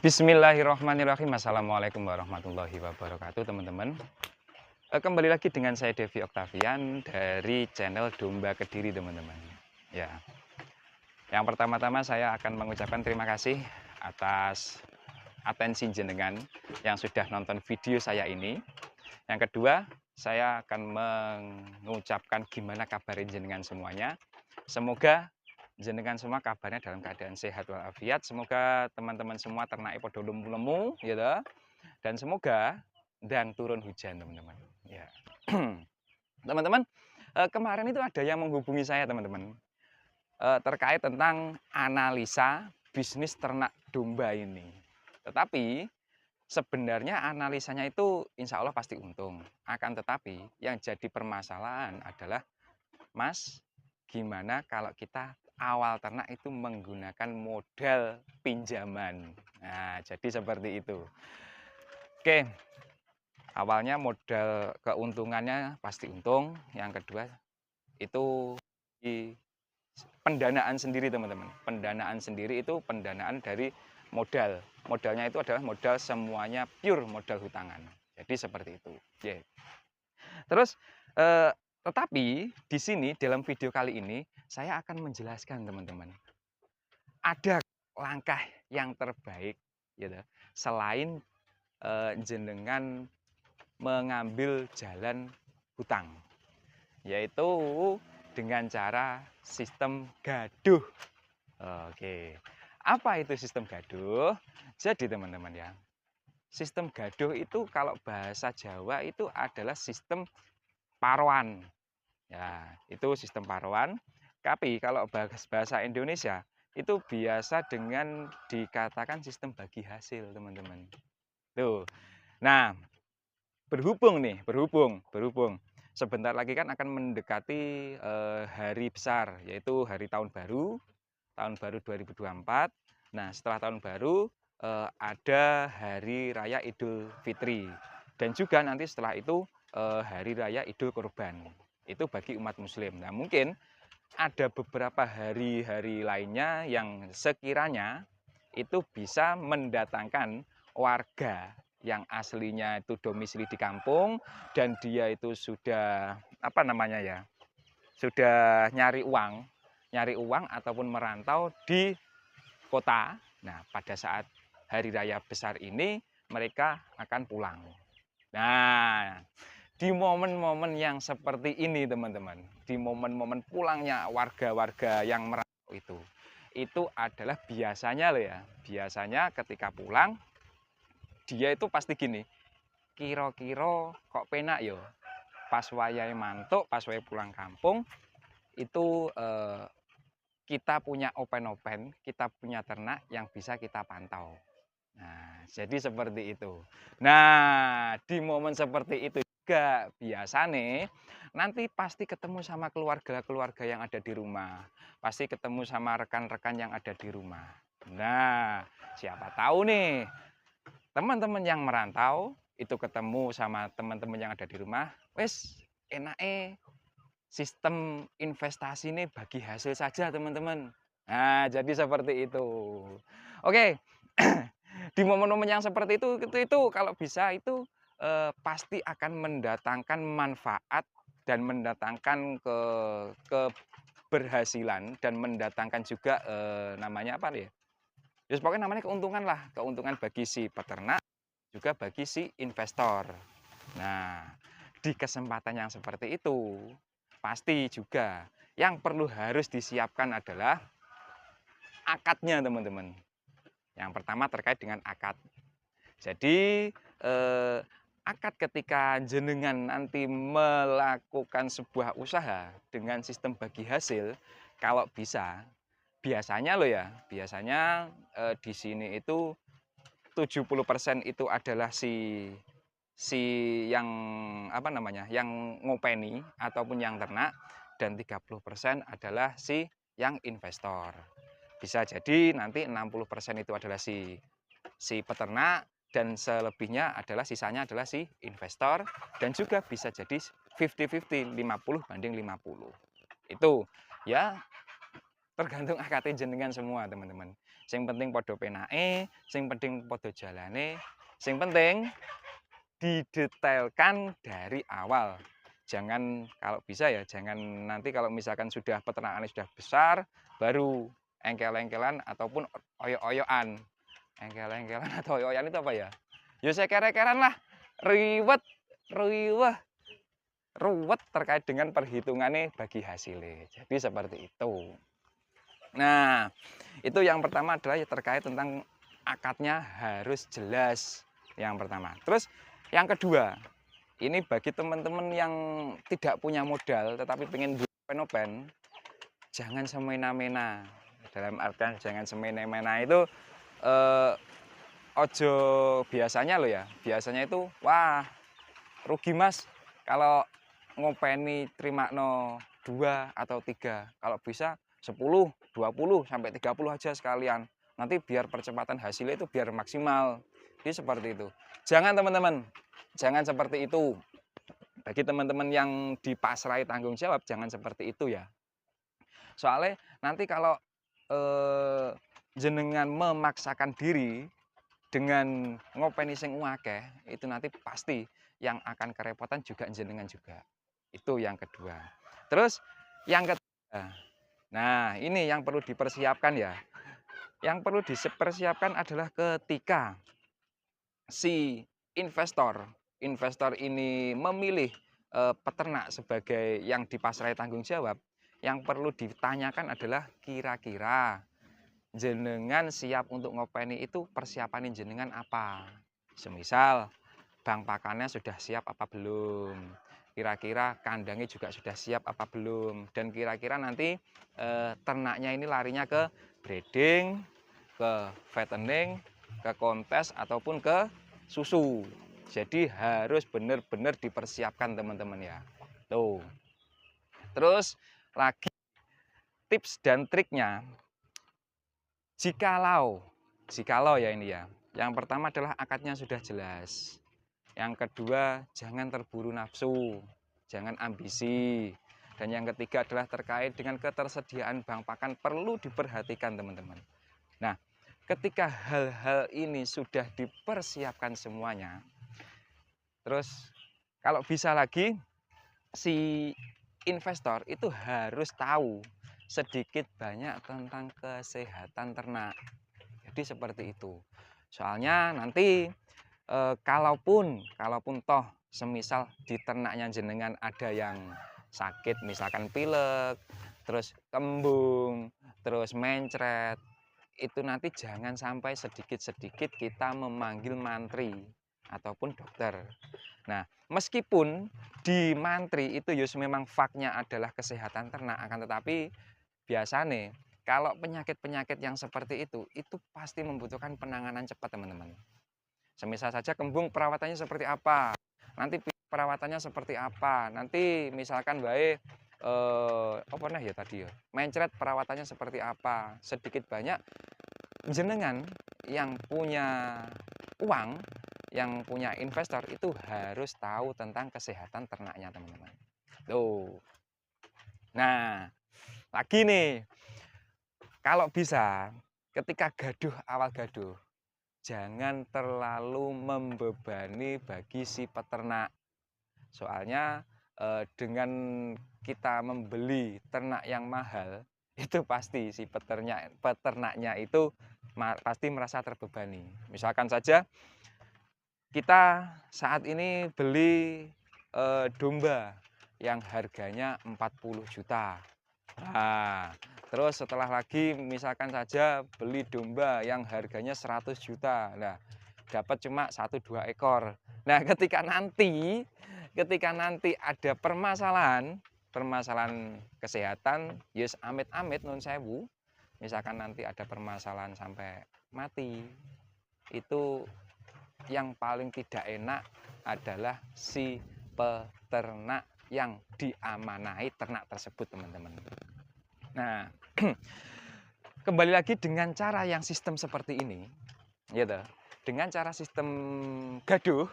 Bismillahirrahmanirrahim. Assalamualaikum warahmatullahi wabarakatuh, teman-teman. Kembali lagi dengan saya Devi Oktavian dari channel Domba Kediri, teman-teman. Ya, yang pertama-tama saya akan mengucapkan terima kasih atas atensi jenengan yang sudah nonton video saya ini. Yang kedua, saya akan mengucapkan gimana kabar jenengan semuanya. Semoga jenengan semua kabarnya dalam keadaan sehat walafiat. Semoga teman-teman semua ternak podo lemu, ya toh. Dan semoga dan turun hujan, teman-teman. Ya. Teman-teman, kemarin itu ada yang menghubungi saya, teman-teman, terkait tentang analisa bisnis ternak domba ini. Tetapi sebenarnya analisanya itu insya Allah pasti untung. Akan tetapi yang jadi permasalahan adalah, Mas, gimana kalau kita awal ternak itu menggunakan modal pinjaman. Nah, jadi seperti itu. Oke, awalnya modal keuntungannya pasti untung. Yang kedua itu di pendanaan sendiri, teman-teman. Pendanaan sendiri itu pendanaan dari modal. Modalnya itu adalah modal semuanya pure modal hutangan. Jadi seperti itu. Yeah. Terus tetapi di sini dalam video kali ini saya akan menjelaskan, teman-teman, ada langkah yang terbaik gitu, selain jenengan mengambil jalan hutang, yaitu dengan cara sistem gaduh. Oke, apa itu sistem gaduh? Jadi teman-teman ya, sistem gaduh itu kalau bahasa Jawa itu adalah sistem paruan. Ya, itu sistem paruan. Tapi kalau bahasa Indonesia itu biasa dengan dikatakan sistem bagi hasil, teman-teman. Tuh. Nah, berhubung sebentar lagi kan akan mendekati hari besar, yaitu hari tahun baru 2024. Nah, setelah tahun baru ada hari raya Idul Fitri, dan juga nanti setelah itu hari raya Idul Kurban. Itu bagi umat muslim. Nah, mungkin ada beberapa hari-hari lainnya yang sekiranya itu bisa mendatangkan warga yang aslinya itu domisili di kampung dan dia itu sudah apa namanya ya, sudah nyari uang ataupun merantau di kota. Nah, pada saat hari raya besar ini mereka akan pulang. Nah, di momen-momen yang seperti ini, teman-teman, di momen-momen pulangnya warga-warga yang merantau itu adalah biasanya loh ya, biasanya ketika pulang dia itu pasti gini, kira-kira kok penak yo, pas wayahe mantuk, pas wayahe pulang kampung itu kita punya open-open, kita punya ternak yang bisa kita pantau. Nah, jadi seperti itu. Nah, di momen seperti itu juga biasanya nanti pasti ketemu sama keluarga-keluarga yang ada di rumah. Pasti ketemu sama rekan-rekan yang ada di rumah. Nah, siapa tahu nih, teman-teman yang merantau itu ketemu sama teman-teman yang ada di rumah, wes enake sistem investasi ini bagi hasil saja, teman-teman. Nah, jadi seperti itu. Oke, di momen-momen yang seperti itu kalau bisa itu pasti akan mendatangkan manfaat dan mendatangkan keberhasilan dan mendatangkan juga namanya apa ya? Ya pokoknya namanya keuntungan lah, keuntungan bagi si peternak juga bagi si investor. Nah, di kesempatan yang seperti itu pasti juga yang perlu harus disiapkan adalah akadnya, teman-teman. Yang pertama terkait dengan akad. Jadi akad ketika jenengan nanti melakukan sebuah usaha dengan sistem bagi hasil, kalau bisa, biasanya loh ya, biasanya di sini itu 70% itu adalah si yang apa namanya, yang ngopeni ataupun yang ternak, dan 30% adalah si yang investor. Bisa jadi nanti 60% itu adalah si peternak dan selebihnya adalah sisanya adalah si investor, dan juga bisa jadi 50-50, 50 banding 50. Itu ya tergantung akate jenengan semua, teman-teman. Sing penting podo penake, sing penting podo jalane, sing penting didetailkan dari awal. Jangan kalau bisa ya, jangan nanti kalau misalkan sudah peternakannya sudah besar, baru engkel-engkelan ataupun oyok-oyokan. Engkel-engkelan atau oyok-oyokan itu apa ya? Ya sekere-keran lah, riwet, riweh, ruwet terkait dengan perhitungannya bagi hasilnya. Jadi seperti itu. Nah, itu yang pertama adalah terkait tentang akadnya harus jelas. Yang pertama. Terus yang kedua, ini bagi teman-teman yang tidak punya modal tetapi pengen open, jangan semena-mena. Dalam artian jangan semena-mena itu ojo biasanya loh ya. Biasanya itu wah rugi mas kalau ngopeni terima no 2 atau 3. Kalau bisa 10, 20 sampai 30 aja sekalian. Nanti biar percepatan hasilnya itu biar maksimal. Jadi seperti itu. Jangan teman-teman, jangan seperti itu. Bagi teman-teman yang dipasrai tanggung jawab, jangan seperti itu ya. Soalnya nanti kalau jenengan memaksakan diri dengan ngopeni sing akeh, itu nanti pasti yang akan kerepotan juga jenengan juga. Itu yang kedua. Terus yang ketiga, nah ini yang perlu dipersiapkan ya. Yang perlu dipersiapkan adalah ketika si investor ini memilih peternak sebagai yang dipasrai tanggung jawab, yang perlu ditanyakan adalah kira-kira jenengan siap untuk ngopeni itu persiapan jenengan apa? Semisal bang pakannya sudah siap apa belum? Kira-kira kandangnya juga sudah siap apa belum? Dan kira-kira nanti ternaknya ini larinya ke breeding, ke fattening, ke kontes ataupun ke susu. Jadi harus benar-benar dipersiapkan teman-teman ya. Tuh. Terus lagi tips dan triknya, jikalau ya ini ya. Yang pertama adalah akadnya sudah jelas. Yang kedua, jangan terburu nafsu, jangan ambisi. Dan yang ketiga adalah terkait dengan ketersediaan bahan pakan perlu diperhatikan teman-teman. Nah, ketika hal-hal ini sudah dipersiapkan semuanya, terus kalau bisa lagi si investor itu harus tahu sedikit banyak tentang kesehatan ternak. Jadi seperti itu. Soalnya nanti kalaupun toh semisal di ternaknya jenengan ada yang sakit, misalkan pilek, terus kembung, terus mencret, itu nanti jangan sampai sedikit-sedikit kita memanggil mantri ataupun dokter. Nah, meskipun di mantri itu yus memang faknya adalah kesehatan ternak, akan tetapi biasanya kalau penyakit-penyakit yang seperti itu pasti membutuhkan penanganan cepat teman-teman. Semisal saja kembung perawatannya seperti apa, nanti perawatannya seperti apa, nanti misalkan baik apa nah ya tadi ya, mencret perawatannya seperti apa, sedikit banyak jenengan yang punya uang, yang punya investor itu harus tahu tentang kesehatan ternaknya teman-teman. Tuh. Nah, lagi nih, kalau bisa ketika gaduh awal gaduh, jangan terlalu membebani bagi si peternak. Soalnya dengan kita membeli ternak yang mahal, itu pasti si peternaknya itu pasti merasa terbebani. Misalkan saja kita saat ini beli domba yang harganya 40 juta. Nah, terus setelah lagi misalkan saja beli domba yang harganya 100 juta. Nah, dapat cuma 1-2 ekor. Nah, ketika nanti ada permasalahan kesehatan, yes amit-amit nun sewu, misalkan nanti ada permasalahan sampai mati, itu yang paling tidak enak adalah si peternak yang diamanai ternak tersebut teman-teman. Nah, kembali lagi dengan cara yang sistem seperti ini, gitu. Dengan cara sistem gaduh,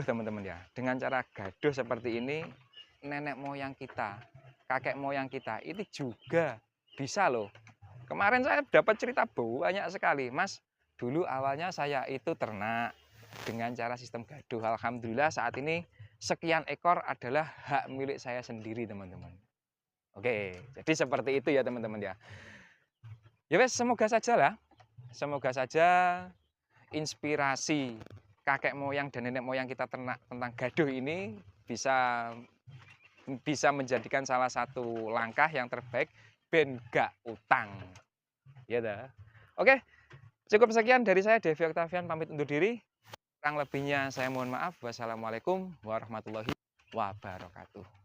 teman-teman ya. Dengan cara gaduh seperti ini, nenek moyang kita kakek moyang kita itu juga bisa loh. Kemarin saya dapat cerita banyak sekali, Mas. Dulu awalnya saya itu ternak dengan cara sistem gaduh. Alhamdulillah saat ini sekian ekor adalah hak milik saya sendiri, teman-teman. Oke, jadi seperti itu ya, teman-teman ya. Ya wes, semoga saja inspirasi kakek moyang dan nenek moyang kita ternak tentang gaduh ini bisa bisa menjadikan salah satu langkah yang terbaik ben gak utang. Ya dah. Oke, cukup sekian dari saya, Devi Octavian, pamit undur diri. Kurang lebihnya saya mohon maaf. Wassalamualaikum warahmatullahi wabarakatuh.